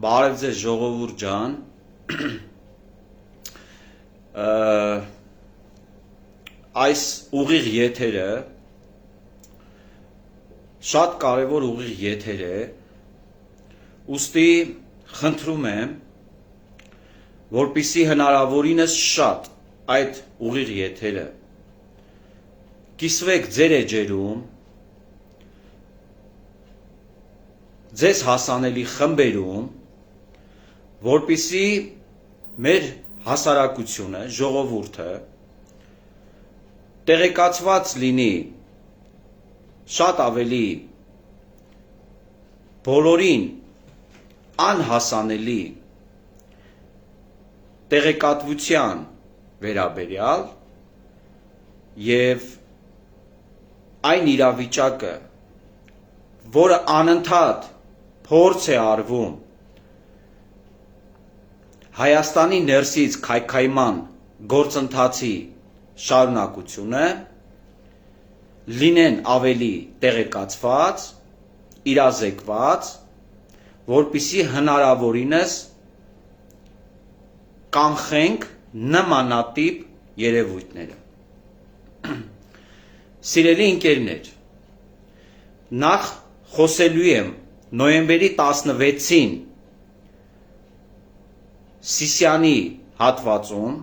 Բարև ձեզ ժողովուրդ ջան, այս ուղիղ եթերը շատ կարևոր ուղիղ եթեր է, ուստի խնդրում եմ, որպեսզի հնարավորինս շատ այդ ուղիղ եթերը կիսվեք ձեր էջերում, ձեզ հասանելի խմբերում, որպեսզի մեր հասարակությունը, ժողովուրդը տեղեկացված լինի շատ ավելի բոլորին անհասանելի տեղեկատվության վերաբերյալ եւ այն իրավիճակը, որը անընդհատ փորձ է արվում Հայաստանի ներսից քայքայման գործընթացի շարունակությունը լինեն ավելի տեղեկացված, իրազեկված, որպեսզի հնարավորինս կանխենք նմանատիպ երևույթները։ Սիրելի ընկերներ, նախ խոսելու եմ նոյեմբերի 16-ին Սիսիանի հատվածում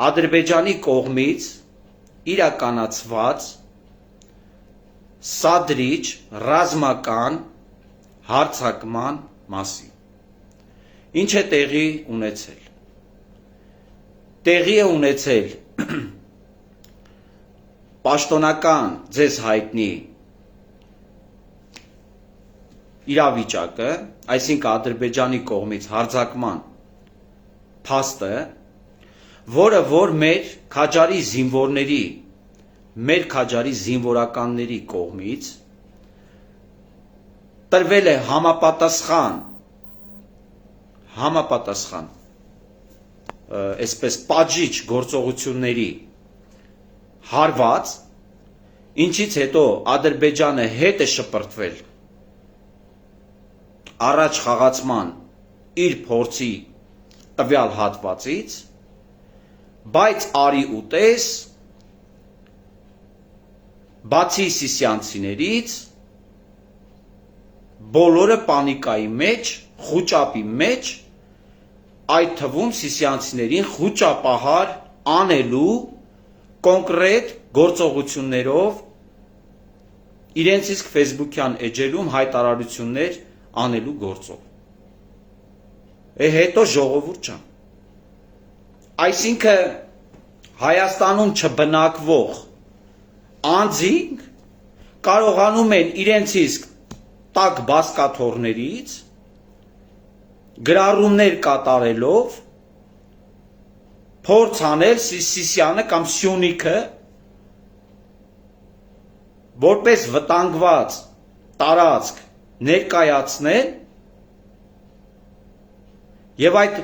Ադրբեջանի կողմից իրականացված սադրիչ ռազմական հարձակման մասին։ Ինչ է տեղի ունեցել։ Տեղի է ունեցել պաշտոնական ձեզ հայտնի իրավիճակը, այսինքն Ադրբեջանի կողմից հարձակման փաստը, որը որ մեր քաջարի զինվորների, մեր քաջարի զինվորականների կողմից տրվել է համապատասխան այսպես պատժիչ գործողությունների հարված, ինչից հետո Ադրբեջանը հետ է շպրտվել առաջ խաղացման իր փորձի տվյալ հատվածից, բայց արի ուտես, բացի սիսյանցիներից, բոլորը պանիկայի մեջ, խուճապի մեջ, այդ թվում սիսյանցիներին խուճապահար անելու կոնկրետ գործողություններով իրենց իսկ Facebook-յան էջերում հայտարարություններ անելու գործով։ Հետո ժողովուրդ ջան, այսինքն Հայաստանում չբնակվող անձինք կարողանում են իրենց իսկ տաք բազկաթոռներից գրառումներ կատարելով փորձ անել Սիսիանը կամ Սյունիքը որպես վտանգված տարածք ներկայացնել եւ այդ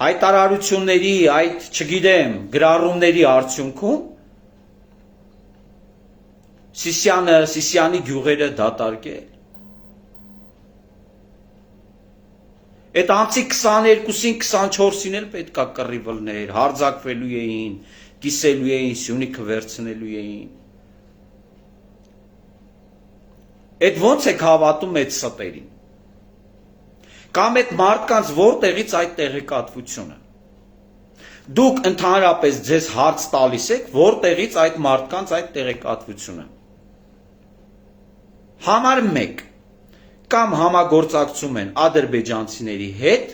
հայտարարությունների, այդ, չգիտեմ, գրառումների արդյունքում Սիսյանի գյուղերը դատարկել։ Այդ անցի 22-ին, 24-ին էլ պետքա կռիվլներ, հարձակվելու էին, կիսելու էին, Սյունիքը վերցնելու էին։ Այդ ոնց եք հավատում այդ ստերին։ Կամ այդ մարդկանց որտեղից այդ տեղեկատվությունը։ Դուք ընդհանրապես ձեզ հարց տալիս եք, որտեղից այդ մարդկանց այդ տեղեկատվությունը։ Համար 1. Կամ համագործակցում են ադրբեջանցիների հետ,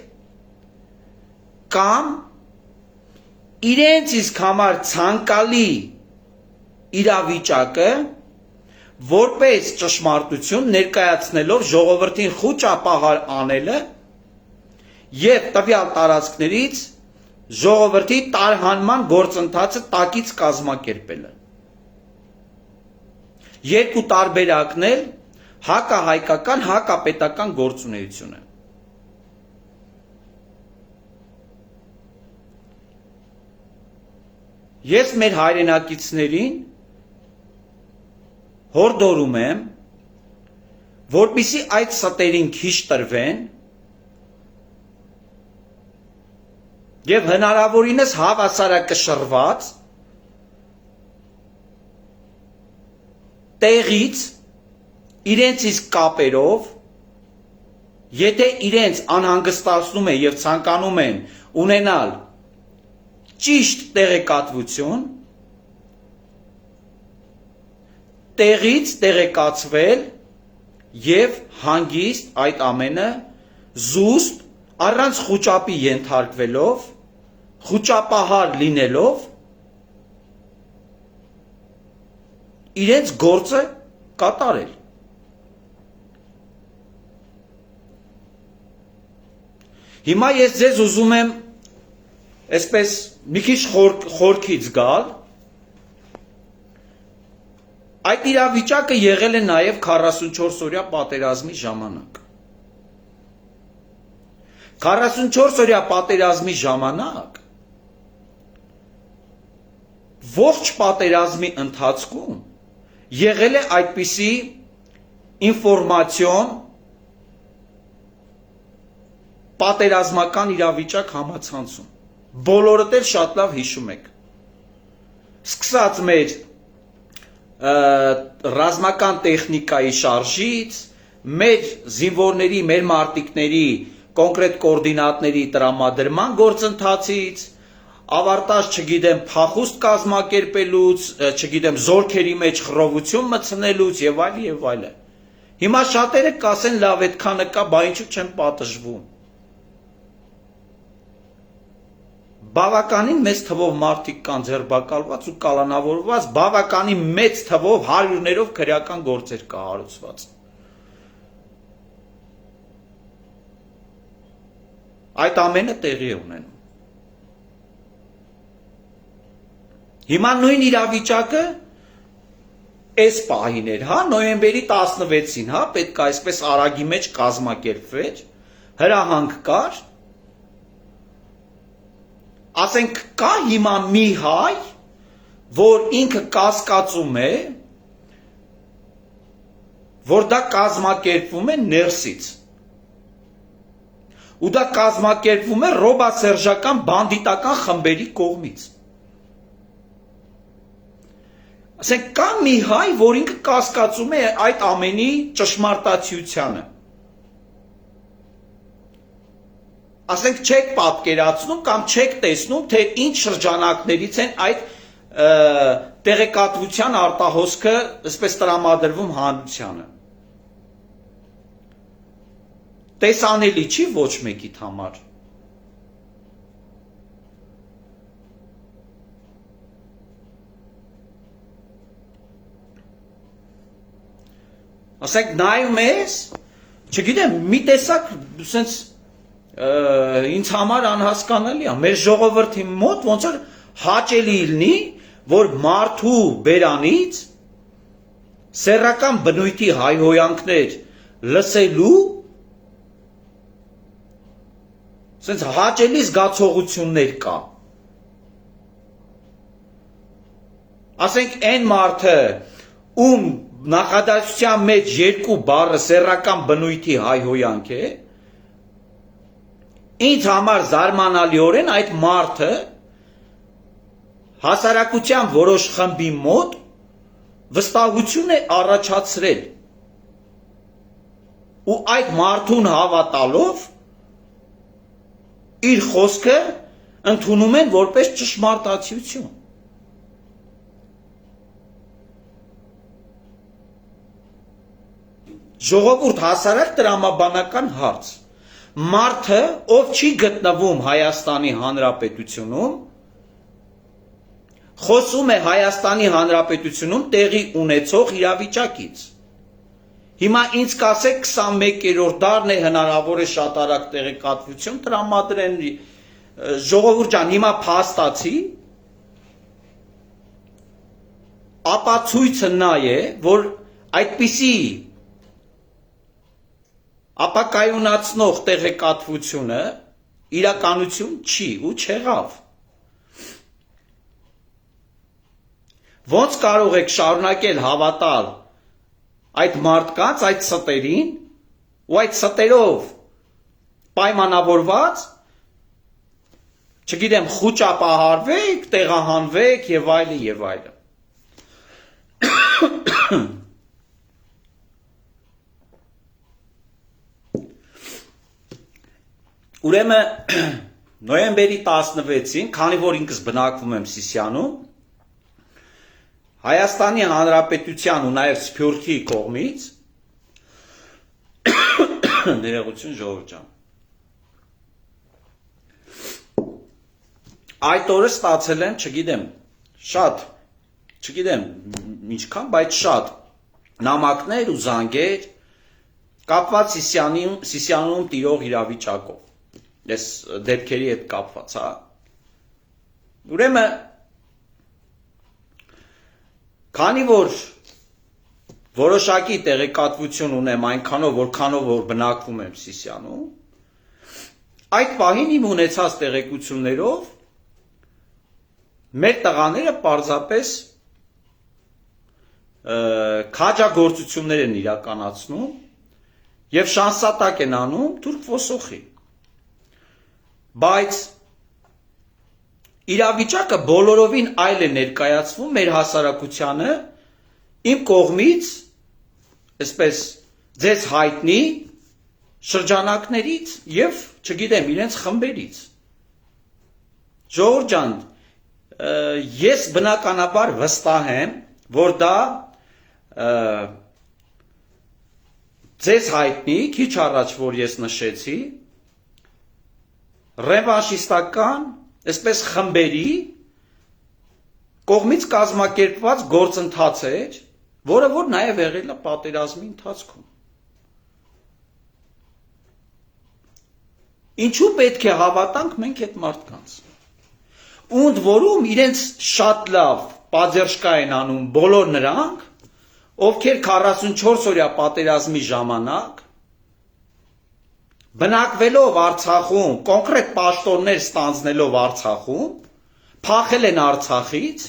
կամ իրենց իսկ համար ցանկալի իրավիճակը որպես ճշմարտություն ներկայացնելով ժողովրդին խուճապահար անելը եւ տվյալ տարածքներից ժողովրդի տարհանման գործընթացը տակից կազմակերպելը։ Երկու տարբերակն էլ հակահայկական, հակապետական գործունեությունը։ Ես մեր հայրենակիցներին հորդորում եմ, որպեսզի այդ ստերին քիչ տրվեն, եւ հնարավորինս հավասարակշռված տեղից իրենց իսկ կապերով, եթե իրենց անհանգստացնում է եւ ցանկանում են ունենալ ճիշտ տեղեկատվություն, տեղից տեղեկացվել եւ հանգիստ այդ ամենը զուստ առանց խոճապի ենթարկվելով, խոճապահար լինելով իրենց գործը կատարել։ Հիմա ես ձեզ ուզում եմ այսպես մի քիչ խորքից գալ։ Այդ իրավիճակը եղել է նաև 44-օրյա պատերազմի ժամանակ։ 44-օրյա պատերազմի ժամանակ ողջ պատերազմի ընթացքում եղել է այդպիսի ինֆորմացիոն պատերազմական իրավիճակ համացանցում։ Բոլորդ էլ շատ լավ հիշում եք։ Սկսած մեր ռազմական տեխնիկայի շարժից, մեր զինվորների, մեր մարտիկների կոնկրետ կոորդինատների տրամադրման գործընթացից, ավարտած, չգիտեմ, փախուստ կազմակերպելուց, չգիտեմ, զորքերի մեջ խռովություն մտցնելուց եւ այլ եւ այլն։ Հիմա շատերը կասեն լավ այդքանը կա, բա ինչու չեն պատժվում։ Բավականին մեծ թվով մարդիկ կան ձերբակալված ու կալանավորված, բավականին մեծ թվով հարյուրներով քրեական գործեր կա հարուցված։ Այդ ամենը տեղի է ունենում։ Հիմա նույն իրավիճակը այս պահին էր, հա, նոյեմբերի 16-ին, հա, պետք է այսպես արագի մեջ կազմակերպվեր, հրահանգ կար, ասենք կա հիմա մի հայ, որ ինքը կասկածում է, որ դա կազմակերպվում է ներսից։ Ու դա կազմակերպվում է ռոբասերժական բանդիտական խմբերի կողմից։ Ասենք կա մի հայ, որ ինքը կասկածում է այդ ամենի ճշմարտացիությանը։ Ասենք չեք պատկերացնում կամ չեք տեսնում, թե ինչ շրջանակներից են այդ տեղեկատվության արտահոսքը այսպես տրամադրվում հանրությանը։ Տեսանելի չի ոչ մեկիդ համար։ Ասենք նայում ես, չգիտեմ, մի տեսակ սենց ինձ համար անհասկանալի է, մեր ժողովրդի մոտ ոնց որ հաճելի լինի, որ մարդու բերանից սեռական բնույթի հայհոյանքներ լսելու սենց հաճելի զգացողություններ կա։ Ասենք այն մարդը, ում նախադասության մեջ երկու բառը սեռական բնույթի հայհոյանք է, ինձ համար զարմանալիորեն այդ մարդը հասարակության որոշ խմբի մոտ վստահություն է առաջացրել։ Ու այդ մարդուն հավատալով իր խոսքը ընդունում են որպես ճշմարտացիություն։ Ժողովուրդ, հասարակ տրամաբանական հարց։ Մարդը, ով չի գտնվում Հայաստանի Հանրապետությունում, խոսում է Հայաստանի Հանրապետությունում տեղի ունեցող իրավիճակից։ Հիմա ինձ կասեք 21-րդ դարն է, հնարավոր է շատ արագ տեղեկատվություն տրամադրեն, ժողովուրդ ջան, հիմա փաստացի, ապացույցը նա է, որ այդպիսի ապակայունացնող տեղեկատվությունը իրականություն չի ու չեղավ։ Ոնց կարող եք շարունակել հավատալ այդ մարդկանց, այդ ստերին, ու այդ ստերով պայմանավորված չգիտեմ, խուճապահարվեք, տեղահանվեք եւ այլն եւ այլն։ Ուրեմն նոյեմբերի 16-ին, քանի որ ինքս բնակվում եմ Սիսիանում, Հայաստանի Հանրապետության ու նաև Սփյուռքի կողմից ներողություն ժողովուրդ ջան։ Այդ օրը ստացել եմ, չգիտեմ ինչքան, բայց շատ նամակներ ու զանգեր կապված Սիսիանում տիրող իրավիճակով։ Ես դեպքերի հետ կապված, հա։ Ուրեմն քանի որ որոշակի տեղեկատվություն ունեմ այնքանով, որքանով որ բնակվում եմ Սիսիանում, այդ պահին իմ ունեցած տեղեկություններով մեր տղաները պարզապես քաջագործություններ են իրականացնում եւ շանսատակ են անում թուրք ոսոխի։ Բայց իրավիճակը բոլորովին այլ է ներկայացվում մեր հասարակությանը իմ կողմից, այսպես ձեզ հայտնի շրջանակներից եւ, չգիտեմ, իրենց խմբերից։ Ժողովուրդ ջան, ես բնականաբար վստահ եմ, որ դա ձեզ հայտնի, քիչ առաջ որ ես նշեցի, ռևանշիստական, այսպես խմբերի կողմից կազմակերպված գործընթաց էր, որը որ նաև եղել է պատերազմի ընթացքում։ Ինչու պետք է հավատանք մենք այդ մարդկանց։ Ունդ որում իրենց շատ լավ պատերժկա են անում բոլոր նրանք, ովքեր 44-օրյա պատերազմի ժամանակ բնակվելով Արցախում, կոնկրետ պաշտոններ ստանձնելով Արցախում, փախել են Արցախից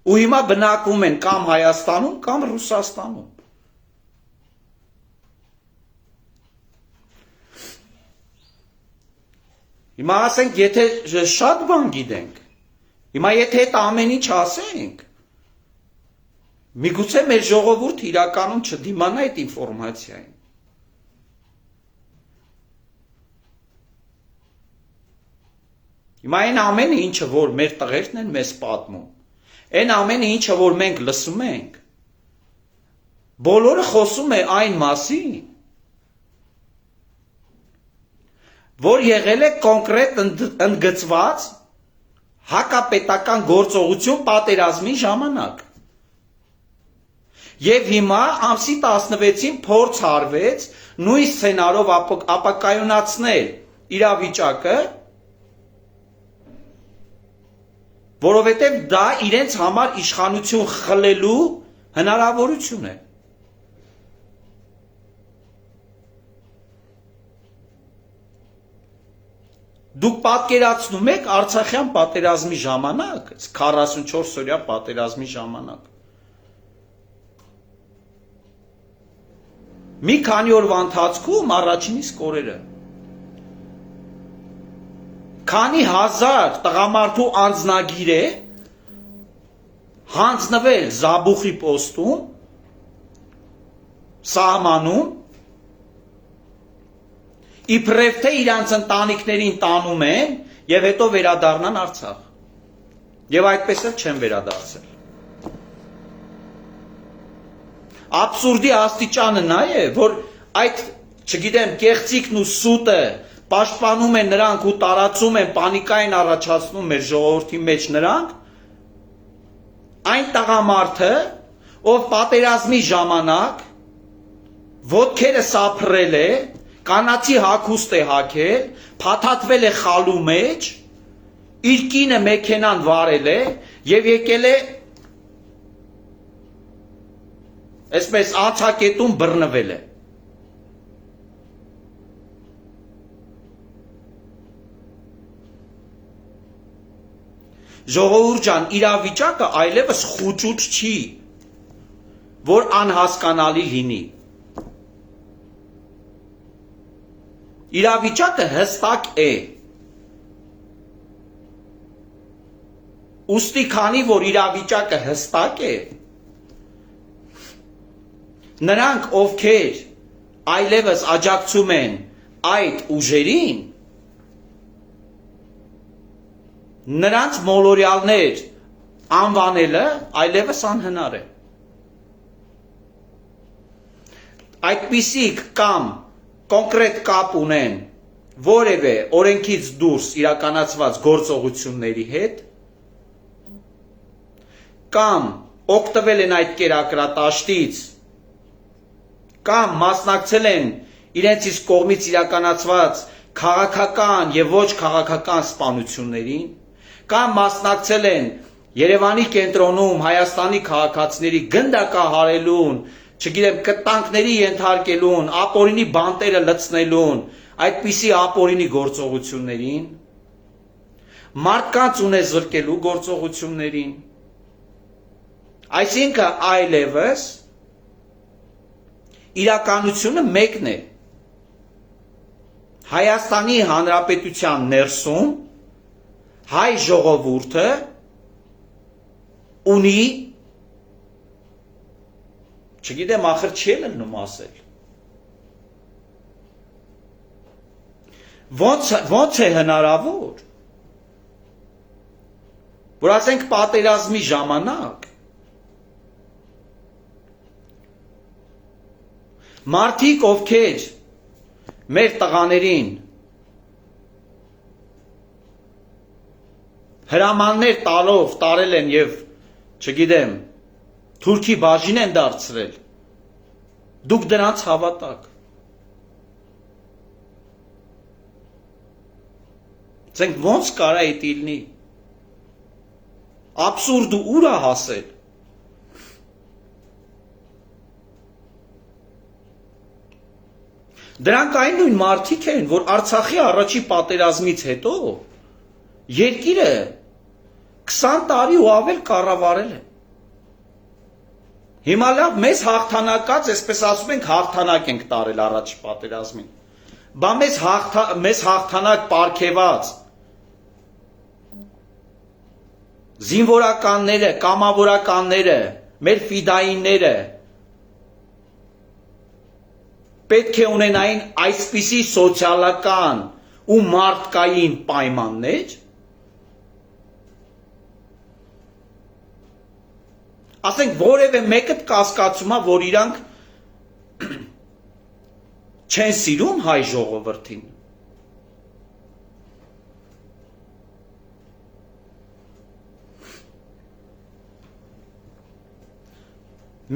ու հիմա բնակվում են կամ Հայաստանում, կամ Ռուսաստանում։ Հիմա ասենք, եթե շատ բան գիտենք, հիմա եթե այդ ամեն ինչ ասենք, միգուցե մեր ժողովուրդը իրականում չդիմանա այդ ինֆորմացիային։ Հիմա այն ամենը, ինչը որ մեր տղերքն են մեզ պատմում, այն ամենը, ինչը որ մենք լսում ենք, բոլորը խոսում է այն մասին, որ եղել է կոնկրետ ընդգծված հակապետական գործողություն պատերազմի ժամանակ։ Եվ հիմա ամսի 16-ին փորձ արվեց նույն սցենարով ապակայունացնել իրավիճակը, որովհետև դա իրենց համար իշխանություն խլելու հնարավորություն է։ Դուք պատկերացնում եք Արցախյան պատերազմի ժամանակ, 44-օրյա պատերազմի ժամանակ։ Մի քանի օրվա ընթացքում առաջին իսկ օրերը քանի հազար տղամարդու անձնագիր է հանձնվել Զաբուխի պոստում, սահմանում, իբրև թե իրանց ընտանիքներին տանում են եւ հետո վերադառնան Արցախ։ Եվ այդպես էլ չեն վերադարձել։ Աբսուրդի աստիճանը նա է, որ այդ, չգիտեմ, կեղծիքն ու սուտը պաշտպանում են նրանք ու տարածում են, պանիկա են առաջացնում մեր ժողովրդի մեջ նրանք, այն տղամարդը, ով պատերազմի ժամանակ ոտքերը սափրել է, կանացի հագուստ է հագել, փաթաթվել է խալու մեջ, իր կինը մեքենան վարել է եւ եկել է այսպես անցակետում բռնվել է։ Ժողովուրդ ջան, իրավիճակը այլևս խուճուճ չի, որ անհասկանալի լինի։ իրավիճակը հստակ է։ Ուստի քանի որ իրավիճակը հստակ է, նրանք ովքեր այլևս աջակցում են այդ ուժերին, նրանց մոլորյալներ անվանելը այլևս անհնար է։ Այդպիսիք կամ կոնկրետ կապ ունեն որևէ օրենքից դուրս իրականացված գործողությունների հետ, կամ օգտվել են այդ կերակրատաշտից, կամ մասնակցել են իրենց իսկ կողմից իրականացված քաղաքական եւ ոչ քաղաքական սպանություններին, կամ մասնակցել են Երևանի կենտրոնում Հայաստանի քաղաքացիների գնդակահարելուն, չգիտեմ, կտանքների ենթարկելուն, ապօրինի բանտերը լցնելուն, այդպիսի ապօրինի գործողություններին, մարդկանց ունեզրկելու գործողություններին, այսինքն այլևս իրականությունը մեկն է։ Հայաստանի Հանրապետության ներսում հայ ժողովուրդը ունի, չգիտեմ, ախր չի ելնում ասել։ Ոնց է հնարավոր, որ ասենք պատերազմի ժամանակ մարդիկ, ովքեր մեր տղաներին հրամաններ տալով տարել են եւ, չգիտեմ, թուրքի բաժին են դարձրել, դուք դրանց հավատաք։ Ձենք ոնց կարա է տիլնի, աբսուրդը ուր է հասել։ Դրանք այն նույն մարդիկ են, որ Արցախի առաջի պատերազմից հետո երկիրը 20 տարի ու ավել կառավարել է։ Հիմա լավ, մեզ հաղթանակած, այսպես ասում ենք, հաղթանակ ենք տարել առաջի պատերազմին։ Բա մեզ հաղթանակ պարգևած զինվորականները, կամավորականները, մեր ֆիդայինները պետք է ունենային այսպիսի սոցիալական ու մարդկային պայմաններ, ասենք որևէ մեկը կասկածում է, որ իրանք չեն սիրում հայ ժողովրդին։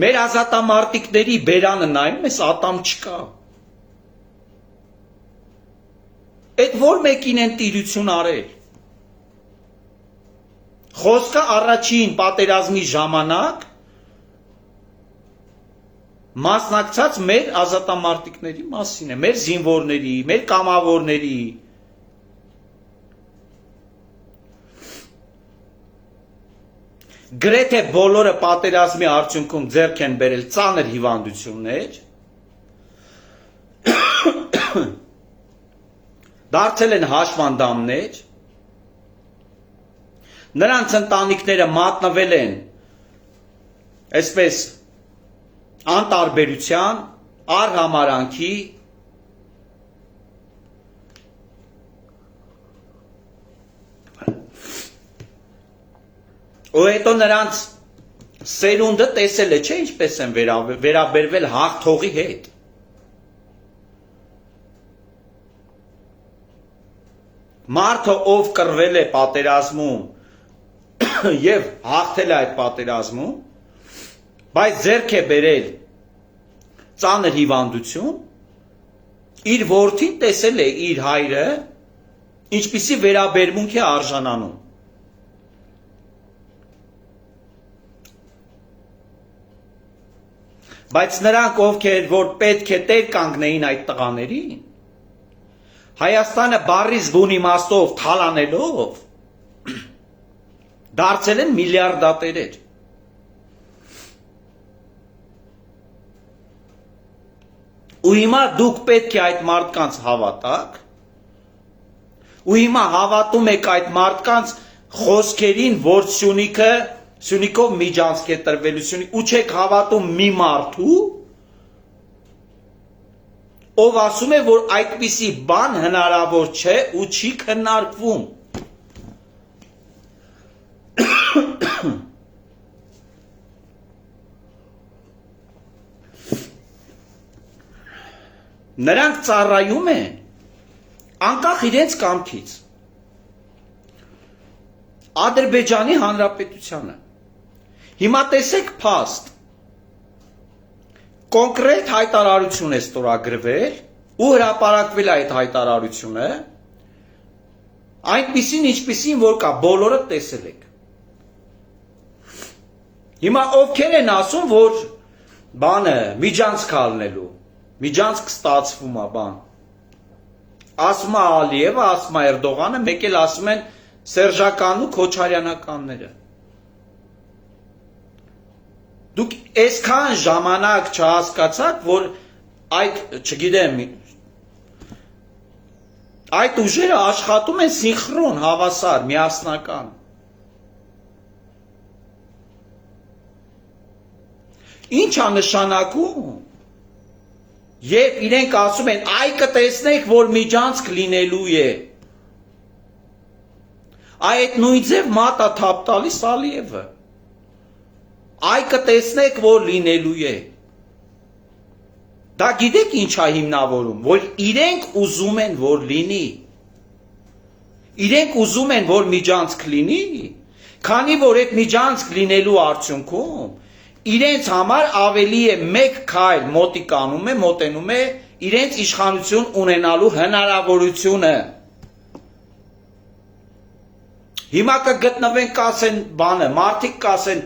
Մեր ազատամարտիկների բերանը նայում ես, ատամ չկա։ Այդ որ մեկին են տիրություն արել։ Խոսքը առաջին պատերազմի ժամանակ մասնակցած մեր ազատամարտիկների մասին է, մեր զինվորների, մեր կամավորների։ Գրեթե բոլորը պատերազմի արդյունքում ձեռք են բերել ծանր հիվանդություններ, դարձել են հաշմանդամներ, նրանց ընտանիքները մատնվել են այսպես անտարբերության, առհամարանքի, ու հետո նրանց սերունդը տեսել է, չէ, ինչպես են վերաբերվել հաղթողի հետ։ Մարդը, ով կռվել է պատերազմում եւ հաղթել է այդ պատերազմում, բայց ձեռք է բերել ծանր հիվանդություն, իր որդին տեսել է իր հայրը ինչպիսի վերաբերմունք է արժանանում։ Բայց նրանք, ովքեր որ պետք է տեր կանգնեին այդ տղաներին, Հայաստանը բառի զգուն իմաստով թալանելով դարձել են միլիարդատերեր։ Ու հիմա դուք պետք է այդ մարդկանց հավատաք։ Ու հիմա հավատում եք այդ մարդկանց խոսքերին, որ Սյունիքով միջանցք է տրվելու Սյունիք, ու չեք հավատում մի մարդու, ով ասում է, որ այդպիսի բան հնարավոր չէ ու չի քննարկվում։ Նրանք ծառայում են անկախ իրենց կամքից Ադրբեջանի Հանրապետությանը։ Հիմա տեսեք փաստ։ Կոնկրետ հայտարարություն է ստորագրվել ու հրապարակվել այդ հայտարարությունը այնպիսին ինչպիսին որ կա, բոլորը տեսել եք։ Հիմա ովքեր են ասում, որ բանը միջանցք ալնելու, միջանցք ստացվում է բան։ Ասում է Ալիևը, ասում է Էրդողանը, մեկ էլ ասում են Սերժականն ու Քոչարյանականները։ Դուք այսքան ժամանակ չհասկացաք, որ այդ, չգիտեմ, այդ ուժերը աշխատում են սինխրոն, հավասար, միասնական։ Ինչ է նշանակում։ Երբ իրենք ասում են, այ կտեսնեք, որ միջանցք լինելու է։ Այդ նույն ձև մատա թափ տալիս Ալիևը։ Այ կտեսնեք, որ լինելու է։ Դա գիտեք ինչ է հիմնավորում, որ իրենք ուզում են, որ լինի։ Իրենք ուզում են, որ միջանցք լինի, քանի որ այդ միջանցք լինելու արդյունքում իրենց համար ավելի է մեկ քայլ մոտենում է իրենց իշխանություն ունենալու հնարավորությունը։ Հիմա կգտնվեն կասեն բանը, մարդիկ կասեն,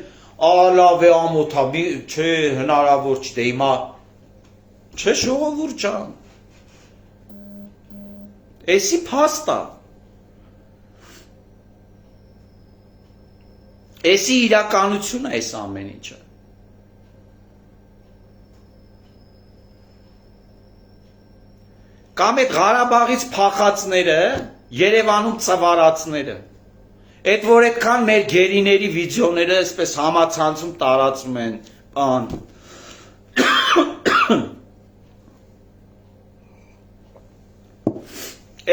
լավ է ամոթա, չէ, հնարավոր չէ, հիմա, չէ ժողովուրդ ջան, էսի փաստ է, էսի իրականություն է այս ամեն ինչը։ Կամ այդ Ղարաբաղից փախածները, Երևանում ծվարածները, այդ որ այդքան մեր գերիների վիդեոները այսպես համացանցում տարածում են, բան։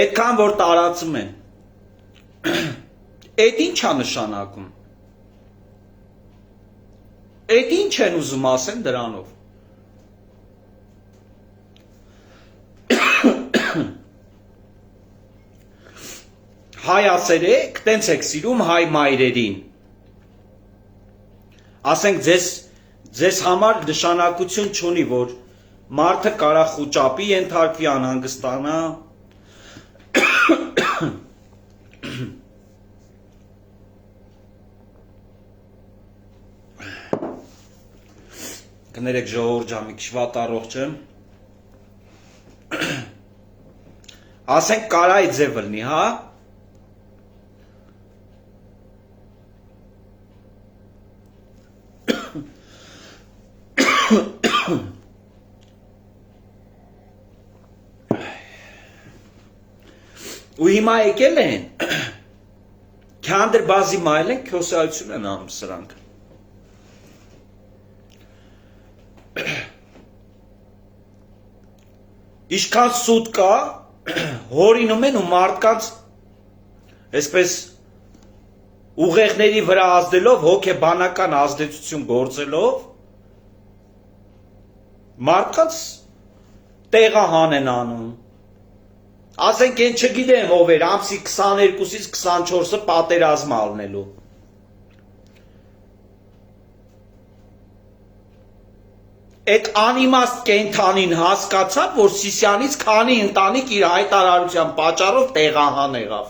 Այդքան որ տարածում են։ Այդ ինչ է նշանակում։ Այդ ինչ են ուզում ասեն դրանով։ Հայ ասերեք, տենց եք սիրում հայ մայրերին։ Ասենք ձեզ համար նշանակություն չունի, որ մարդը կարա խուճապի ենթարկվի, անհանգստանա։ Կներեք ժողովուրդ ջան, մի քիչ վատ առողջ եմ։ Ասենք կարա այդ ձևը լինի, հա։ Ու հիմա եկել են, քանդր բազի մայլ են, քյոսայություն են անում սրանք։ Իշքան սուտ կա, հորինում են ու մարդկանց այսպես ուղեղների վրա ազդելով, հոգեբանական ազդեցություն գործելով, մարդկանց տեղահան են անում։ Ասենք են չգիտեմ ով էր, ամսի 22-ից 24-ը պատերազմ ալնելու։ Այդ անիմաստ կենթանին հասկացավ, որ Սիսյանից քանի ընտանիք իր հայտարարության պատճառով տեղահան եղավ։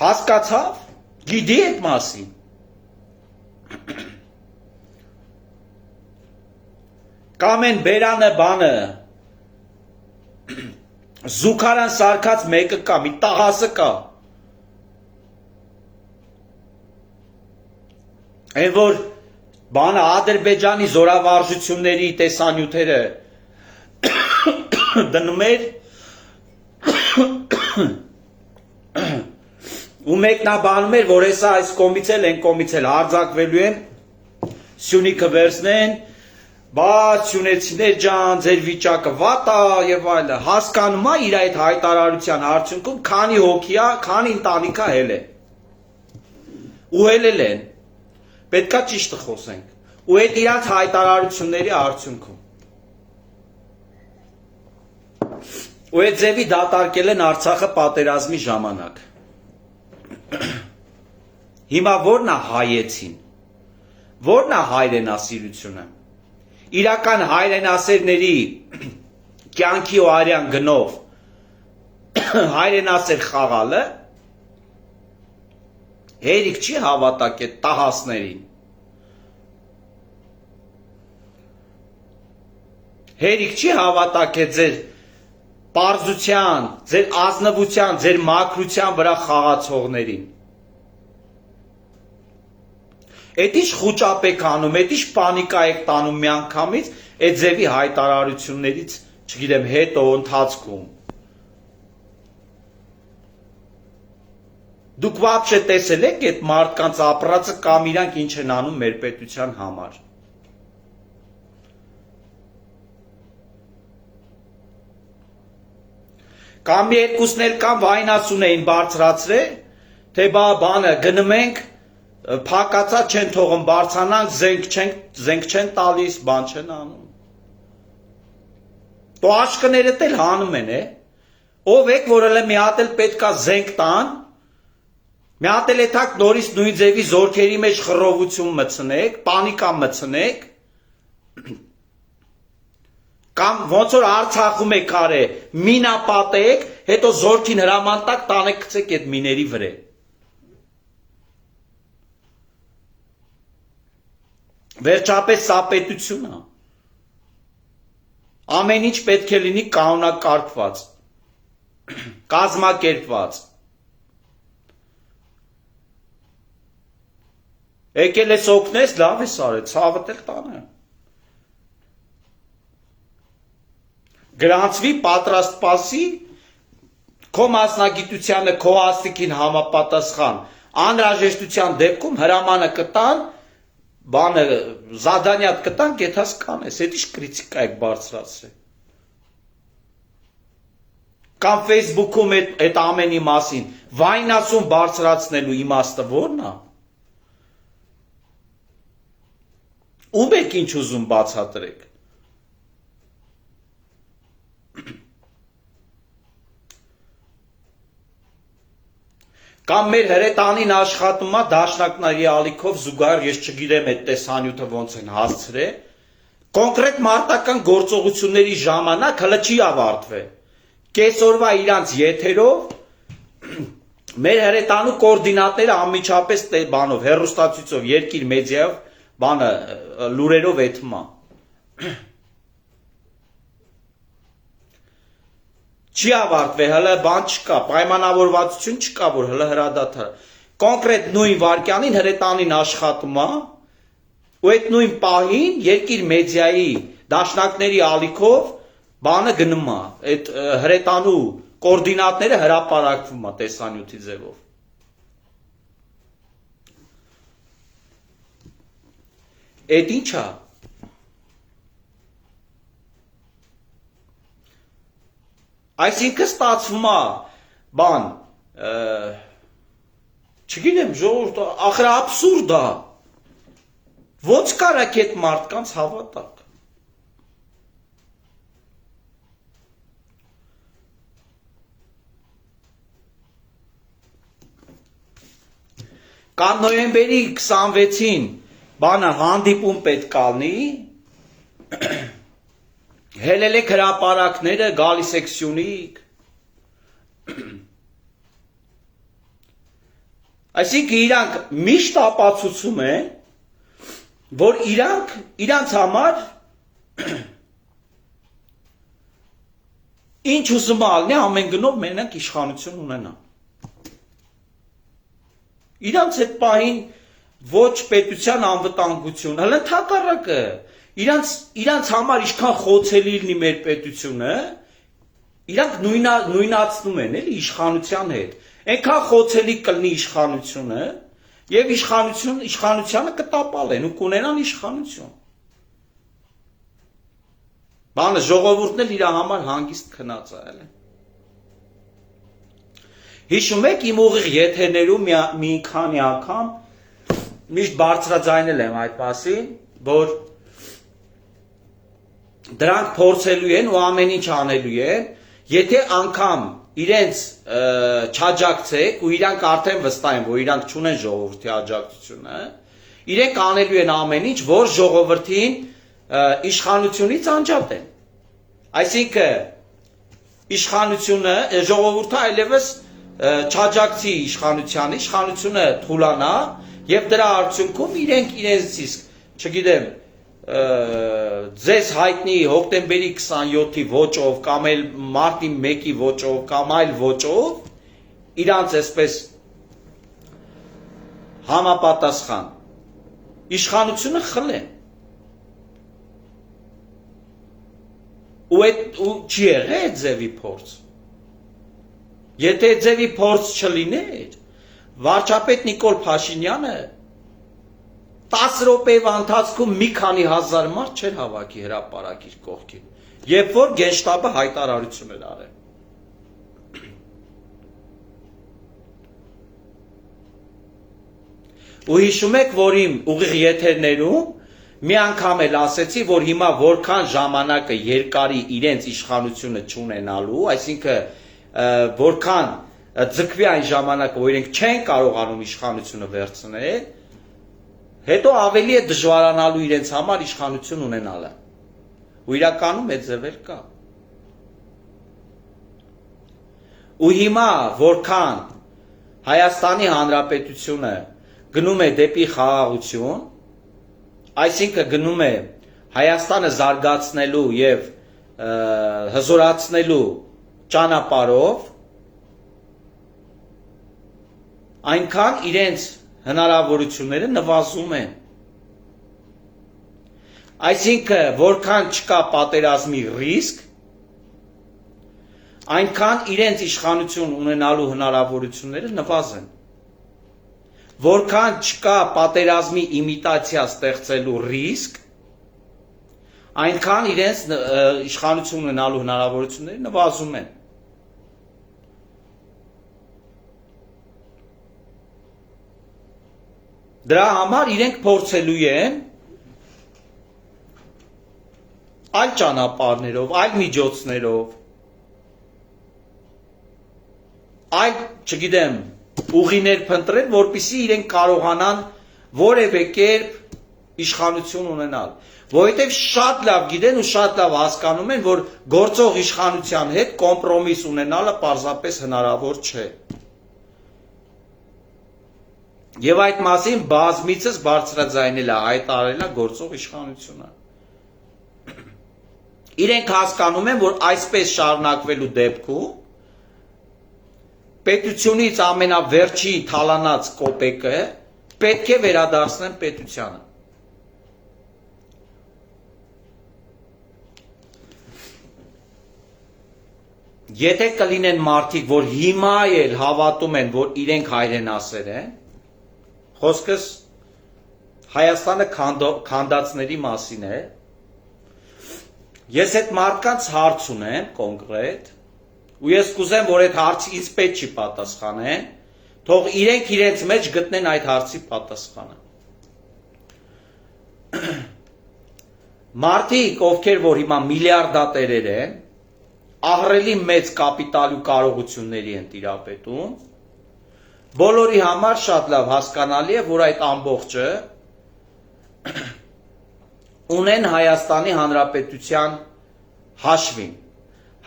Հասկացավ, գիտի այդ մասին։ Կամ են բերանը բանը, զուգարան սարկած մեկը կա, մի տաղասը կա։ Այն որ բանը Ադրբեջանի զորավարժությունների տեսանյութերը դնում էր ու մեկնաբանում էր, որ հեսա այս կողմից էլ, այն կողմից էլ հարձակվելու են, Սյունիքը վերցնեն, բայց սյունեցիներ ջան, ձեր վիճակը վատ է եւ այլը, հասկանում է իր այդ հայտարարության արդյունքում քանի հոգի է, քանի ընտանիք է հելել։ Ու հելել են։ Պետքա ճիշտը խոսենք։ Ու այդ իրանց հայտարարությունների արդյունքում։ Ու այդ ձևի դատարկել են Արցախը պատերազմի ժամանակ։ Հիմա ո՞րն է հայեցին։ Ո՞րն է հայրենասիրությունը։ Իրական հայրենասերների կյանքի ու արյան գնով հայրենասեր խաղալը հերիք չի հավատակ այդ տահասներին։ Հերիք չի հավատակ է ձեր պարզության, ձեր ազնվության, ձեր մաքրության վրա խաղացողներին։ Էդ ինչ խուճապ եք անում, էդ ինչ պանիկա եք տանում միանգամից, այդ ձևի հայտարարություններից, չգիտեմ, հետո ընթացքում։ Դուք вообще տեսել եք այդ մարդկանց ապրածը կամ իրանք ինչ են անում մեր պետության համար։ Կամ երկուսն էլ կամ վայնասուն էին բարձրացրել, թե բանը գնում ենք, փակացա չեն թողում բարձրանանք, զենք չեն տալիս, բան չեն անում։ Դու աշկներդ էլ հանում են, ով եք, որ էլ մի հատ էլ պետքա զենք տան, մի հատ էլ եթակ նորից նույն ձևի զորքերի մեջ խռովություն մտցնեք, պանիկա մտցնեք, կամ ոնց որ Արցախում եք արել, մինա պատեք, հետո զորքին հրաման տակ տանեք գցեք այդ միների վրա։ Վերջապես սա պետություն է։ Ամեն ինչ պետք է լինի կանոնակարգված, կազմակերպված։ Եկել ես օգնես, լավ ես արել, ցավդ էլ տանը։ Գրանցվի, պատրաստ պասի, քո մասնագիտությանը, քո աստիքին համապատասխան, անհրաժեշտության դեպքում հրամանը կտան, բանը զադանյատ կտան, գեթաս կանես, այդ ինչ կրիտիկա եք բարձրացրել։ Կամ Facebook-ում այդ ամենի մասին վայնասուն բարձրացնելու իմաստը ո՞րն է։ Ում եք ինչ ուզում բացատրեք։ Կամ մեր հրետանին աշխատում է դաշնակների ալիքով զուգահեռ ես չգիտեմ այդ տեսանյութը ոնց են հասցրել, կոնկրետ մարտական գործողությունների ժամանակ հələ չի ավարտվել։ Կեսօրվա իրանց եթերով մեր հրետանու կոորդինատները անմիջապես բանով հեռուստացույցով երկիր մեդիայով բանը լուրերով էթմա։ Չի ավարտվել, հələ բան չկա, պայմանավորվածություն չկա, որ հələ հրադադար։ Կոնկրետ նույն վարքյանին հրետանին աշխատում է, ու այդ նույն պահին երկիր մեդիայի դաշնակների ալիքով բանը գնում է, այդ հրետանու կոորդինատները հրապարակվում է տեսանյութի ձևով։ Այդ ինչ է։ Այսինքն ստացվում է բան, չգիտեմ, ժողովուրդ, ախր աբսուրդ է։ Ոնց կարաք այդ մարդկանց հավատաք։ Կամ նոյեմբերի 26-ին բանը հանդիպում պետք ալնի, հելել եք հրապարակները, գալիս եք Սյունիք։ Այսինքն իրանք միշտ ապացուցում են, որ իրանց համար ինչ ուզում ալնի ամեն գնով մենակ իշխանություն ունենա։ Իրանց այդ պահին ոչ պետության անվտանգություն, հələ թակառակը իրանց համար ինչքան խոցելի լինի մեր պետությունը, իրանք նույնացնում են էլի իշխանության հետ, այնքան խոցելի կլինի իշխանությունը եւ իշխանությանը կտապալեն ու կունենան իշխանություն։ Բանը ժողովուրդն էլ իր համար հանգիստ քնած է էլի։ Հիշում եք իմ ուղիղ եթերներում մի քանի անգամ միշտ բարձրաձայնել եմ այդ մասին, որ դրանք փորձելու են ու ամեն ինչ անելու են, եթե անգամ իրենց չաջակցեք ու իրանք արդեն վստահ են, որ իրանք չունեն ժողովրդի աջակցությունը, իրենք անելու են ամեն ինչ, որ ժողովրդին իշխանությունից անջատեն։ Այսինքն իշխանությունը ժողովուրդը այլևս չաջակցի իշխանությունը թուլանա եւ դրա արդյունքում իրենք իրենց իսկ չգիտեմ ձեզ հայտնի հոկտեմբերի 27-ի ոճով կամ էլ մարտի 1-ի ոճով կամ այլ ոճով իրանց այսպես համապատասխան իշխանությունը խլեն ու չի եղել այդ ձևի փորձ։ Եթե այդ ձևի փորձ չլիներ, վարչապետ Նիկոլ Փաշինյանը 10 րոպեվա ընթացքում մի քանի հազար մարդ չէր հավաքի հրապարակ իր կողքին, երբ որ գենշտաբը հայտարարություն էր արել։ Ու հիշում եք, որ իմ ուղիղ եթերներում մի անգամ էլ ասեցի, որ հիմա որքան ժամանակը երկարի իրենց իշխանությունը չունենալու, այսինքն որքան ձգվի այն ժամանակը, որ իրենք չեն կարողանում իշխանությունը վերցնել, հետո ավելի է դժվարանալու իրենց համար իշխանություն ունենալը։ Ու իրականում այդ ձևեր կա։ Ու հիմա որքան Հայաստանի Հանրապետությունը գնում է դեպի խաղաղություն, այսինքն գնում է Հայաստանը զարգացնելու եւ հզորացնելու ճանապարհով, այնքան իրենց հնարավորությունները նվազում են։ Այսինքն որքան չկա պատերազմի ռիսկ, այնքան իրենց իշխանություն ունենալու հնարավորությունները նվազեն։ Որքան չկա պատերազմի իմիտացիա ստեղծելու ռիսկ, այնքան իրենց իշխանություն ունենալու հնարավորությունները նվազում են։ Դրա համար իրենք փորձելու են այլ ճանապարհներով, այլ միջոցներով, այլ, չգիտեմ, ուղիներ փնտրել, որպեսզի իրենք կարողանան որևէ կերպ իշխանություն ունենալ, որովհետև շատ լավ գիտեն ու շատ լավ հասկանում են, որ գործող իշխանության հետ կոմպրոմիս ունենալը պարզապես հնարավոր չէ։ Եվ այդ մասին բազմիցս բարձրաձայնել է, հայտարարել է գործող իշխանությունը։ Իրենք հասկանում են, որ այսպես շարունակվելու դեպքում պետությունից ամենավերջի թալանած կոպեկը պետք է վերադարձնեն պետությանը։ Եթե կլինեն մարդիկ, որ հիմա էլ հավատում են, որ իրենք հայրենասեր են, խոսքս Հայաստանը քանդածների մասին է, ես այդ մարդկանց հարց ունեմ կոնկրետ, ու ես կուզեմ, որ այդ հարցի ինձ պետք չի պատասխանեն, թող իրենք իրենց մեջ գտնեն այդ հարցի պատասխանը։ Մարդիկ, ովքեր որ հիմա միլիարդատերեր են, ահռելի մեծ կապիտալ ու կարողությունների են տիրապետում, բոլորի համար շատ լավ հասկանալի է, որ այդ ամբողջը ունեն Հայաստանի Հանրապետության հաշվին,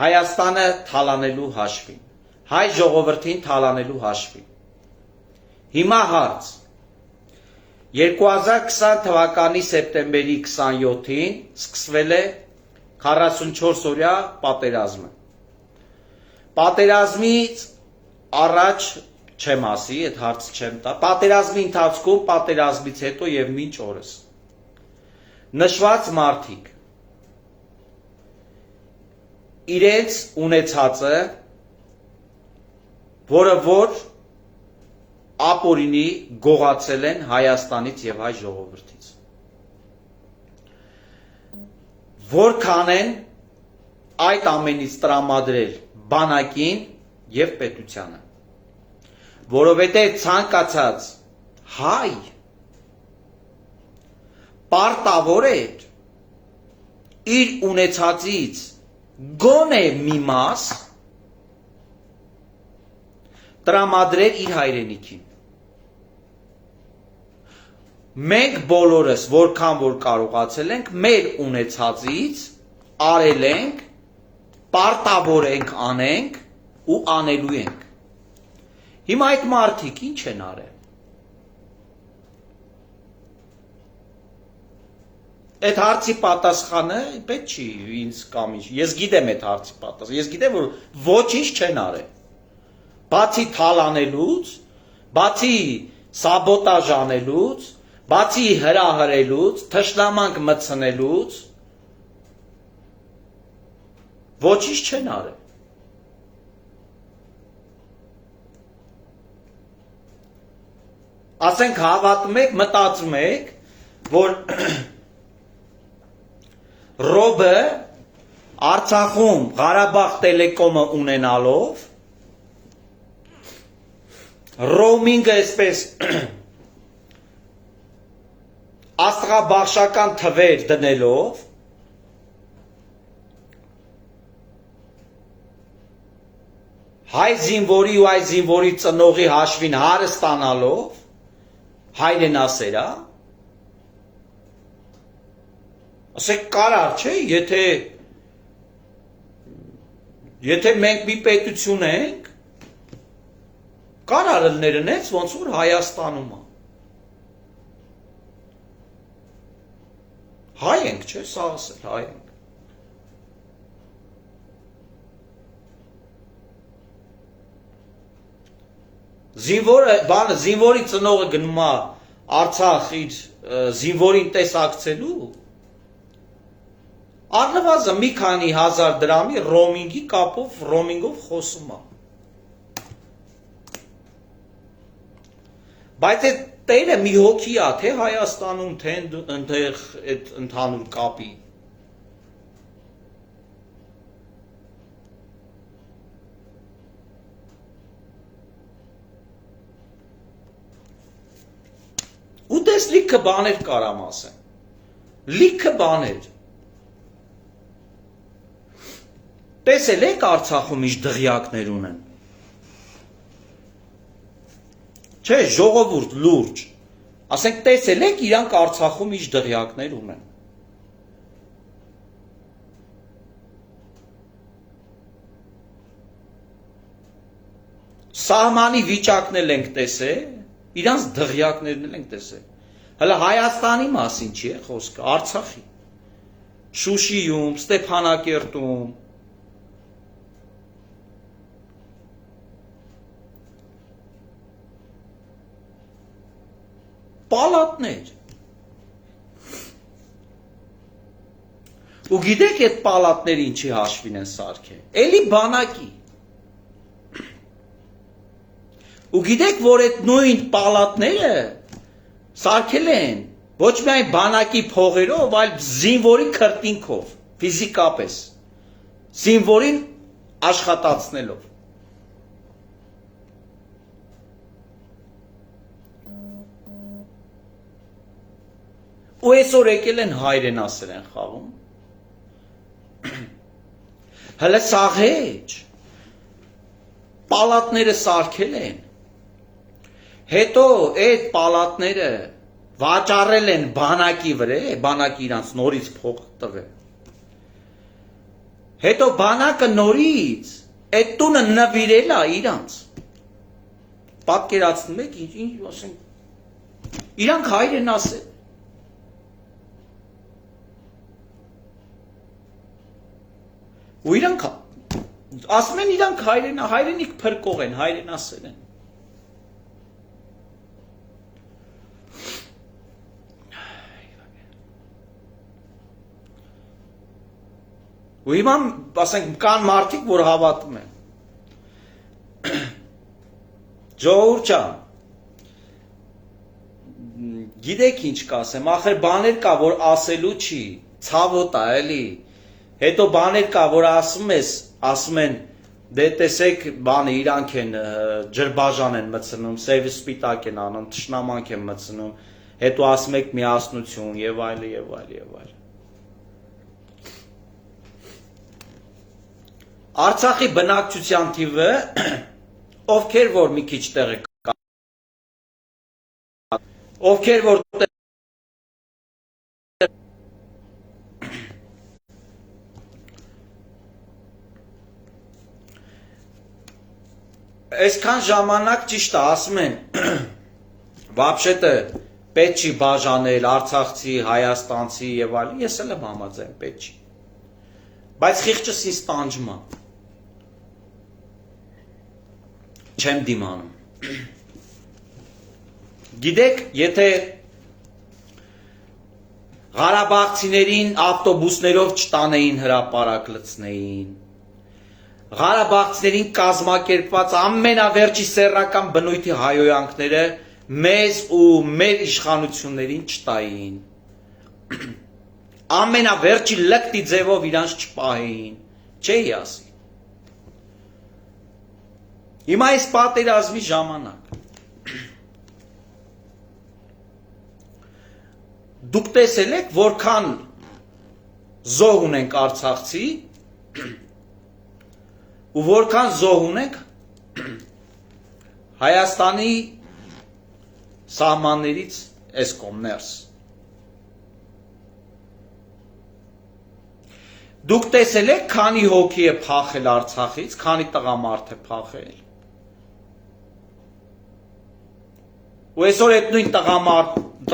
Հայաստանը թալանելու հաշվին, հայ ժողովրդին թալանելու հաշվին։ Հիմա հարց, 2020 թվականի սեպտեմբերի 27-ին սկսվել է 44-օրյա պատերազմը։ Պատերազմից առաջ չեմ ասի, այդ հարցը չեմ տա։ Պատերազմի ընթացքում, պատերազմից հետո եւ մինչ օրս նշված մարդիկ իրենց ունեցածը, որը որ ապօրինի գողացել են Հայաստանից եւ հայ ժողովրդից, որքան են այդ ամենից տրամադրել բանակին եւ պետությանը, որովհետեւ ցանկացած հայ պարտավոր է իր ունեցածից գոնե մի մաս տրամադրել իր հայրենիքին։ Մենք բոլորս որքան որ կարողացել ենք մեր ունեցածից արել ենք, պարտավոր ենք անենք ու անելու ենք։ Հիմա այդ մարդիկ ինչ են արել։ Այդ հարցի պատասխանը պետք չի ինձ կամ ինչ։ Ես գիտեմ այդ հարցի պատասխանը։ Ես գիտեմ որ ոչինչ չեն արել։ Բացի թալանելուց, բացի սաբոտաժ անելուց, բացի հրահրելուց, թշնամանք մտցնելուց ոչինչ չեն արել։ Ասենք հավատում եք, մտածում եք, որ Ռոբը Արցախում Ղարաբաղ տելեկոմը ունենալով, ռոմինգը այսպես աստղաբաշխական թվեր դնելով, հայ զինվորի ու այ զինվորի ծնողի հաշվին հարը ստանալով, հայրենասերա, ասեք կարար չէ, եթե մենք մի պետություն ենք, կարար լներնեց, ոնց որ Հայաստանում է։ Հայ ենք, չէ, սա ասել, հայ ենք։ Զինվորի ծնողը գնում է Արցախ իր զինվորին տեսակցելու, առնվազն մի քանի հազար դրամի ռոմինգով խոսում է։ Բայց այդ տերը մի հոգի է, թե Հայաստանում, թե ընդեղ այդ ընդհանուր կապի։ Ու դες լիքը բաներ կարամ ասեմ, լիքը բաներ, տեսել եք Արցախում ինչ դղյակներ ունեն, չէ, ժողովուրդ լուրջ, ասենք տեսել եք իրանք Արցախում ինչ դղյակներ ունեն, սահմանի վիճակն էլ ենք տեսել, իրանց դղյակներն էլ ենք տեսել, հələ Հայաստանի մասին չի է խոսքը, Արցախի, Շուշիում, Ստեփանակերտում, պալատներ, ու գիտեք այդ պալատները ինչի հաշվին են սարքել, էլի բանակի, ու գիտեք, որ այդ նույն պալատները սարքել են ոչ միայն բանակի փողերով, այլ զինվորի քրտինքով, ֆիզիկապես, զինվորին աշխատացնելով։ Ու այսօր եկել են հայրենասեր են խաղում։ Հələ սաղեջ, պալատները սարքել են, հետո այդ պալատները վաճառել են բանակի վրա, բանակի իրանց նորից փող տվել։ Հետո բանակը նորից այդ տունը նվիրել է իրանց։ Պատկերացնում եք, ինչ ասենք, իրանք հայրենասեր։ Ու իրանք ասում են իրանք հայրենիք փրկող են, հայրենասեր են։ Ու հիմա ասենք կան մարդիկ, որ հավատում են։ Ժողովուրդ ջան, գիտեք ինչ կասեմ, ախր բաներ կա, որ ասելու չի, ցավոտ է, էլի։ Հետո բաներ կա, որ ասում ես, ասում են, դե տեսեք, բանը իրանք են ջրբաժան են մտցնում, սև սպիտակ են անում, թշնամանք են մտցնում, հետո ասում եք միասնություն եւ այլ եւ այլ եւ այլ։ Արցախի բնակչության թիվը ովքեր որ մի քիչ տեղը կա, ովքեր որ այսքան ժամանակ ճիշտ է, ասում են, вообще-то պետք չի բաժանել արցախցի, հայաստանցի եւ այլն, ես էլ եմ համաձայն, պետք չի։ Բայց խիղճս ինձ տանջում է։ Չեմ դիմանում։ Գիտեք, եթե Ղարաբաղցիներին ավտոբուսներով չտանեին հրապարակ լցնեին, Ղարաբաղցիներին կազմակերպված ամենավերջի սեռական բնույթի հայոյանքները մեզ ու մեր իշխանություններին չտային, ամենավերջի լկտի ձևով իրանց չպահեին, չէի ասի։ Հիմա այս պատերազմի ժամանակ դուք տեսել եք, որքան զոհ ունենք արցախցի ու որքան զոհ ունենք Հայաստանի սահմաններից այս կողմերս։ Դուք տեսել եք, քանի հոգի է փախել Արցախից, քանի տղամարդ է փախել։ Ու այսօր այդ նույն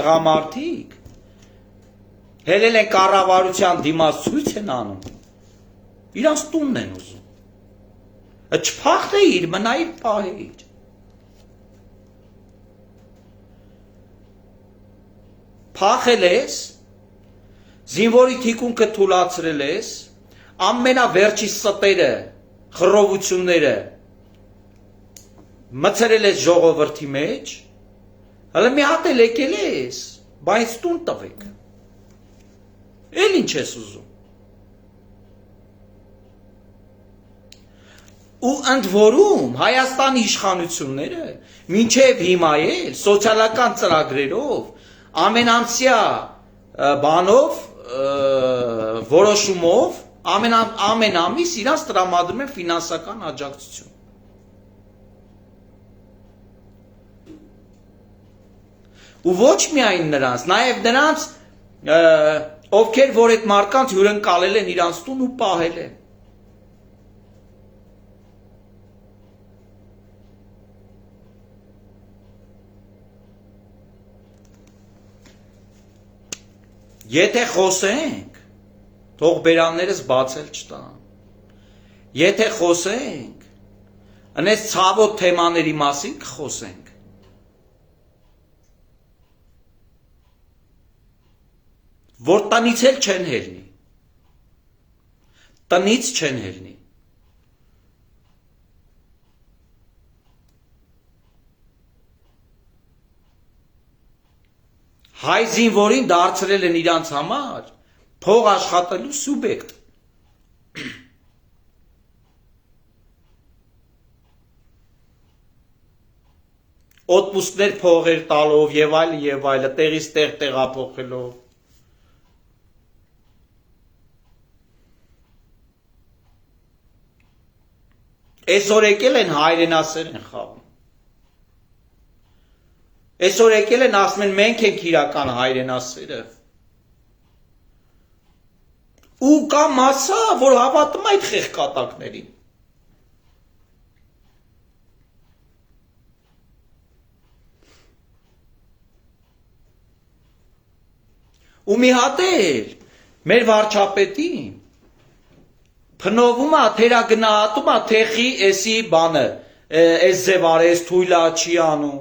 տղամարդիկ հելել են կառավարության դիմաց ցույց են անում, իրանց տունն են ուզում։ Չփախնեիր, մնայիր պահեիր։ Փախել ես, զինվորի թիկունքը թուլացրել ես, ամենավերջի ստերը, խռովությունները մցրել ես ժողովրդի մեջ, հələ մի հատ էլ եկել ես, բայց տուն տվեք։ Էլ ինչ ես ուզում։ Ու ընդ որում Հայաստանի իշխանությունները մինչև հիմա էլ սոցիալական ծրագրերով ամենամսյա բանով որոշումով ամեն ամիս իրանց տրամադրում են ֆինանսական աջակցություն։ Ու ոչ միայն նրանց, նաև նրանց ովքեր որ այդ մարդկանց հյուրընկալել են իրանց տուն ու պահել են։ Եթե խոսենք, թող բերաններս բացել չտան։ Եթե խոսենք, անես ցավոտ թեմաների մասին կխոսենք։ Որ տնից էլ չեն հելնի։ Տնից չեն հելնի։ Հայ զինվորին դարձրել են իրանց համար փող աշխատելու սուբյեկտ։ Օտպուսկներ փողեր տալով եւ այլը, տեղից տեղ տեղափոխելով։ Այսօր եկել են հայրենասեր են խաղում։ Այսօր եկել են ասում են մենք ենք իրական հայրենասերը։ Ու կա մասա, որ հավատում այդ խեղկատակներին։ Ու մի հատ էլ մեր վարչապետին փնովում է, թերագնահատում է, թեխի էսի բանը, էս ձև արես, թույլա չի անում։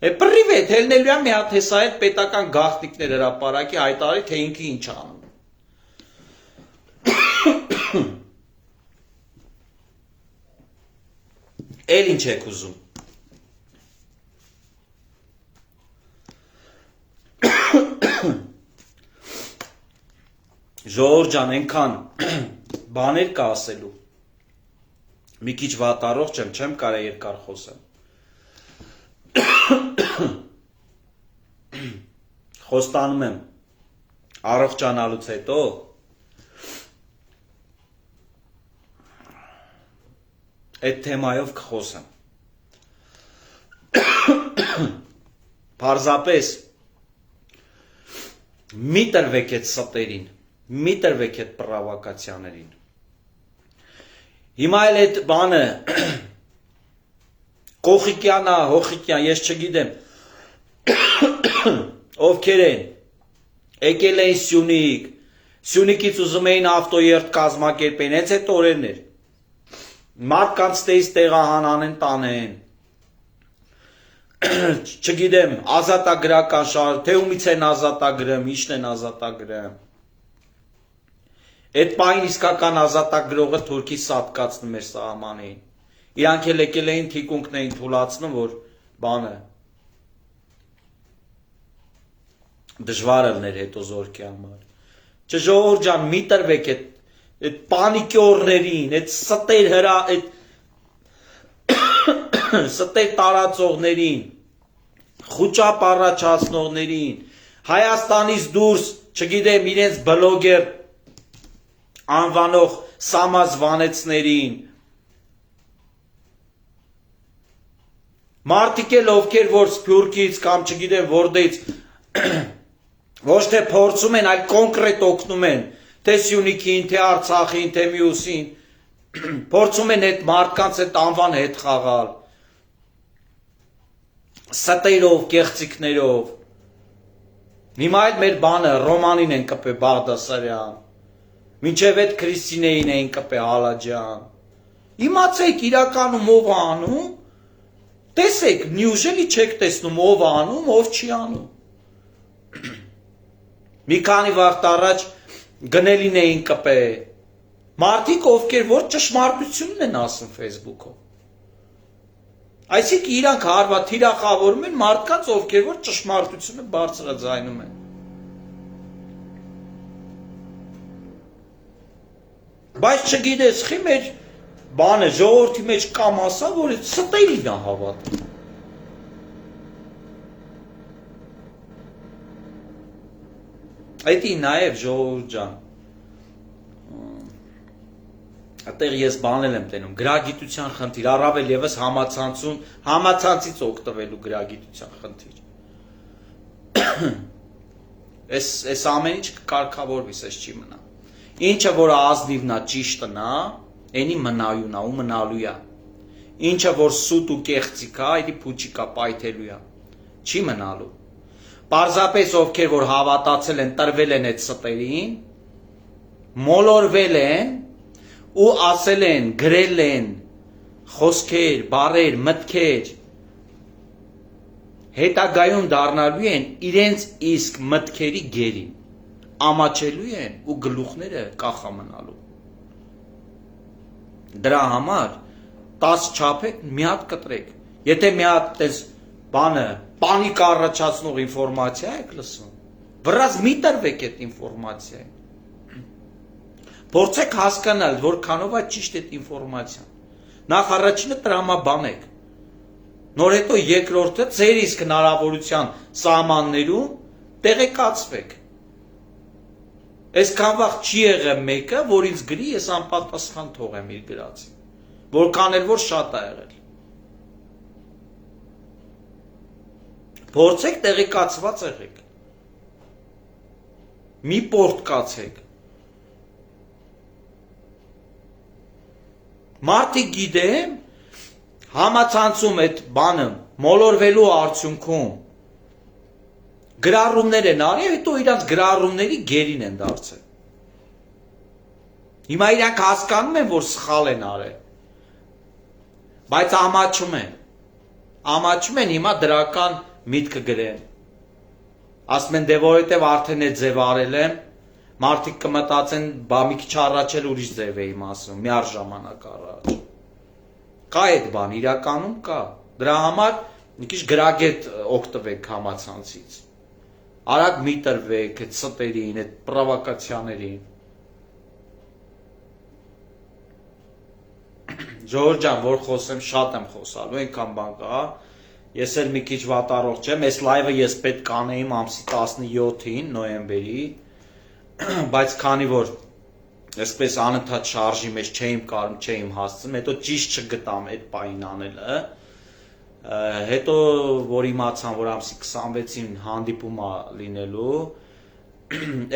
Պրիվետ, հելնելու եմ մի հատ հեսա այդ պետական գաղտնիքներ հրապարակի հայտարարի, թե ինքը ինչ անում։ Էլ ինչ եք ուզում։ Ժողովուրդ ջան, այնքան բաներ կա ասելու։ Մի քիչ վատառողջ եմ, չեմ կարող երկար խոսեմ։ Խոստանում եմ առողջանալուց հետո այդ թեմայով կխոսեմ։ Պարզապես մի տրվեք այդ ստերին, մի տրվեք այդ պրովոկացիաներին։ Հիմա էլ այդ բանը Կոխիկյանա, Հոխիկյան, ես չգիտեմ ովքեր են եկել էին Սյունիք, Սյունիքից ուզում էին ավտոերթ կազմակերպեն, հենց այդ օրերն էր։ Մարդկանց տեից տեղահանանեն տանեն, չգիտեմ, ազատագրական շարժ, թե ումից են ազատագրում, իշն են ազատագրում։ Այդ պահին իսկական ազատագրողը թուրքի սատկացնում էր սահմանին։ Իրանք էլ եկել էին թիկունքն էին թուլացնում, որ բանը դժվար ելներ հետո զորքի համար։ Ժողովուրդ ջան, մի տրվեք այդ պանիկյորներին, այդ ստեր հրա, այդ ստեր տարածողներին, խուճապ առաջացնողներին, Հայաստանից դուրս, չգիտեմ, իրենց բլոգեր անվանող սամազվանեցներին, մարդիկ էլ ովքեր որ Սփյուռքից կամ չգիտեմ որտեղից ոչ թե փորձում են, այլ կոնկրետ օգնում են, թե Սյունիքին, թե Արցախին, թե մյուսին, փորձում են այդ մարդկանց այդ անվան հետ խաղալ, ստերով, կեղծիքներով։ Հիմա այդ մեր բանը Ռոմանին են կպե Բաղդասարյան, մինչև այդ Քրիստինեին էին կպե Հալաջյան։ Իմացեք իրականում ով անում, տեսեք, նյուժելի չեք տեսնում ով անում, ով չի անում։ Մի քանի վաղ առաջ գնելին էին կպե, մարդիկ ովքեր որ ճշմարտությունն են ասում Facebook-ով։ Այսինքն իրանք հարված թիրախավորում են մարդկանց, ովքեր որ ճշմարտությունը բարձրաձայնում են։ Բայց չգիտես, խի մեր բանը ժողովրդի մեջ կամ ասա, որ այդ ստերին է հավատում։ Այդ նաև ժողովուրդ ջան, այդտեղ ես բանել եմ տենում, գրագիտության խնդիր, առավել ևս համացանցից օգտվելու գրագիտության խնդիր։ Այս ամեն ինչ կարգավորվի, սես չի մնա։ Ինչը որ ազնիվն է, ճիշտն է, այնի մնայուն է ու մնալու է։ Ինչը որ սուտ ու կեղծիկ է, այդի փուչիկ է, պայթելու է, չի մնալու։ Պարզապես ովքեր որ հավատացել են, տրվել են այդ ստերին, մոլորվել են ու ասել են, գրել են խոսքեր, բառեր, մտքեր, հետագայում դառնալու են իրենց իսկ մտքերի գերին, ամաչելու են ու գլուխները կախամնալու։ Դրա համար 10 չափեք, մի հատ կտրեք։ Եթե մի հատ տես բանը, պանիկ առաջացնող ինֆորմացիա եք լսում, վրազ մի տրվեք այդ ինֆորմացիային։ Փորձեք հասկանալ, որքանով է ճիշտ այդ ինֆորմացիան։ Նախ առաջինը տրամաբանեք։ Նոր հետո երկրորդը ձեր իսկ հնարավորության սահմաններում տեղեկացվեք։ Այսքան վաղ չի եղել մեկը, որ ինձ գրի, ես անպատասխան թողեմ իր գրածին, որքան էլ որ շատ է եղել։ Փորձեք տեղեկացված եղեք։ Մի պորտկացեք։ Մարդիկ գիտեմ, համացանցում այդ բանը մոլորվելու արդյունքում գրառումներ են արի, հետո իրանց գրառումների գերին են դարձել։ Հիմա իրանք հասկանում են, որ սխալ են արել, բայց ամաչում են հիմա դրական միտքը գրեն։ Ասում են, դե որովհետև արդեն է ձև արել եմ, Մարդիկ կմտածեն, բա մի քիչ առաջ էլ ուրիշ ձև էի ասում, միառժամանակ առաջ։ Կա այդ բան, իրականում կա։ Դրա համար մի քիչ գրագետ օգտվեք համացանցից։ Արագ մի տրվեք այդ ստերին, այդ պրովոկացիաներին։ Ժողովուրդ ջան, որ խոսեմ, շատ եմ խոսալու, այնքան բան կա։ Ես էլ մի քիչ վատառող չեմ, այս լայվը ես պետք կանեիմ ամսի 17-ին նոյեմբերի, բայց քանի որ այսպես անընդհատ շարժի մեջ չէիմ կարում, չէիմ հասցնում, հետո ճիշտ չգտամ այդ պահին անելը, հետո որ իմացամ, որ ամսի 26-ին հանդիպում է լինելու,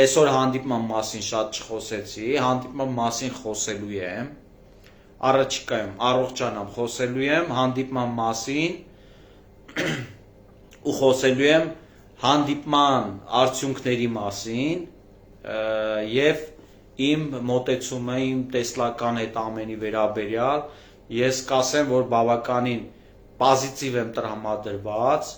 այսօր հանդիպման մասին շատ չխոսեցի, հանդիպման մասին խոսելու եմ, առաջիկայում առողջանամ խոսելու եմ հանդիպման մասին ու խոսելու եմ հանդիպման արդյունքների մասին եւ իմ մոտեցումը իմ տեսլական այդ ամենի վերաբերյալ ես կասեմ որ բավականին պոզիտիվ եմ տրամադրված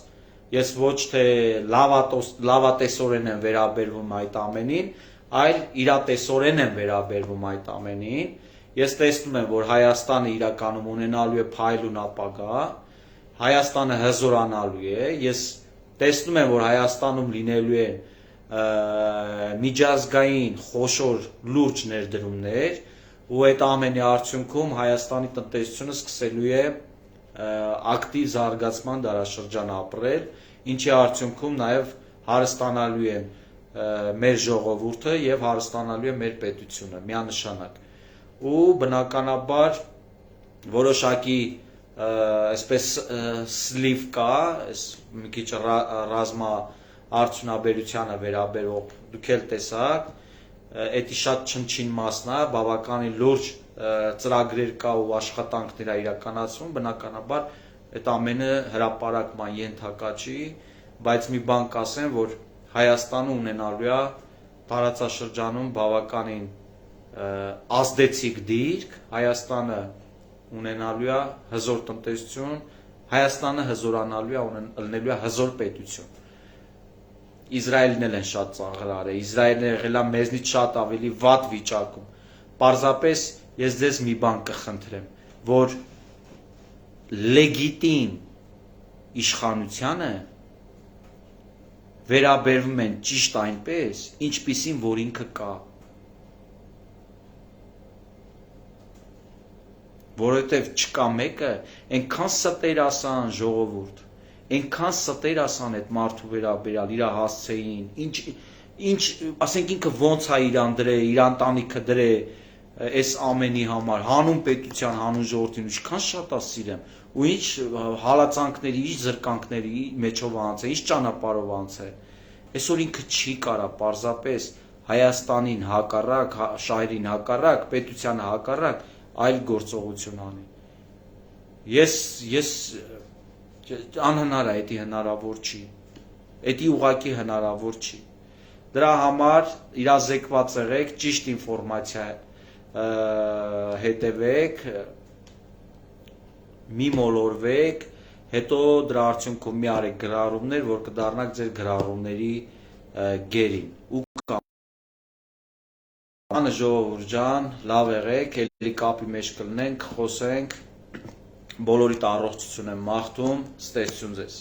ես ոչ թե լավատեսորեն եմ վերաբերվում այդ ամենին այլ իրատեսորեն եմ վերաբերվում այդ ամենին ես տեսնում եմ որ Հայաստանը իրականում ունենալու է փայլուն ապագա Հայաստանը հզորանալու է ես տեսնում եմ որ Հայաստանում լինելու են միջազգային խոշոր լուրջ ներդրումներ ու այդ ամենի արդյունքում Հայաստանի տնտեսությունը սկսելու է ակտիվ զարգացման դարաշրջան ապրել ինչի արդյունքում նաև հարստանալու է մեր ժողովուրդը եւ հարստանալու է մեր պետությունը միանշանակ ու բնականաբար որոշակի այսպես սլիվ կա, այս մի քիչ ռազմա արդյունաբերությանը վերաբերող դուք էլ տեսաք, էդի շատ չնչին մասն է, բավականին լուրջ ծրագրեր կա ու աշխատանքներ է իրականացվում, բնականաբար այդ ամենը հրապարակման ենթակա չի, բայց մի բան կասեմ, որ Հայաստանը ունենալու է տարածաշրջանում բավականին ազդեցիկ դիրք, Հայաստանը ունենալու է հզոր տնտեսություն, Հայաստանը հզորանալու է ելնելու է հզոր պետություն։ Իսրայելն էլ են շատ ծաղրար է, Իսրայելն եղել է մեզնից շատ ավելի վատ վիճակում։ Պարզապես ես ձեզ մի բան կխնդրեմ, որ լեգիտիմ իշխանությանը վերաբերվում են ճիշտ այնպես, ինչպիսին որ ինքը կա։ Որովհետև չկա մեկը, այնքան ստեր ասան ժողովուրդ, այնքան ստեր ասան այդ մարդու վերաբերյալ իր հասցեին, ինչ, ասենք ինքը ոնց է իրան դրե, իր ընտանիքը դրե, այս ամենի համար, հանուն պետության, հանուն ժողովրդին, ինչքան շատ է սիրեմ, ու ինչ հալածանքների, ինչ զրկանքների մեջով անցե, ինչ ճանապարհով անցե, այսօր ինքը չի կարա, պարզապես Հայաստանին հակառակ, շահերին հակառակ, պետությանը հակառակ, այլ գործողություն անի։ Ես անհնար է, դա հնարավոր չի։ Դա ուղղակի հնարավոր չի։ Դրա համար իրազեկված եղեք, ճիշտ ինֆորմացիա հետևեք, մի մոլորվեք, հետո դրա արդյունքում մի արեք գրառումներ, որ կդառնաք ձեր գրառումների գերին։ Ու Անը ժողովուրդ ջան, լավ եղեք, էլի կապի մեջ կլինենք, խոսենք, բոլորիդ առողջություն եմ մաղթում, ստեցություն ձեզ։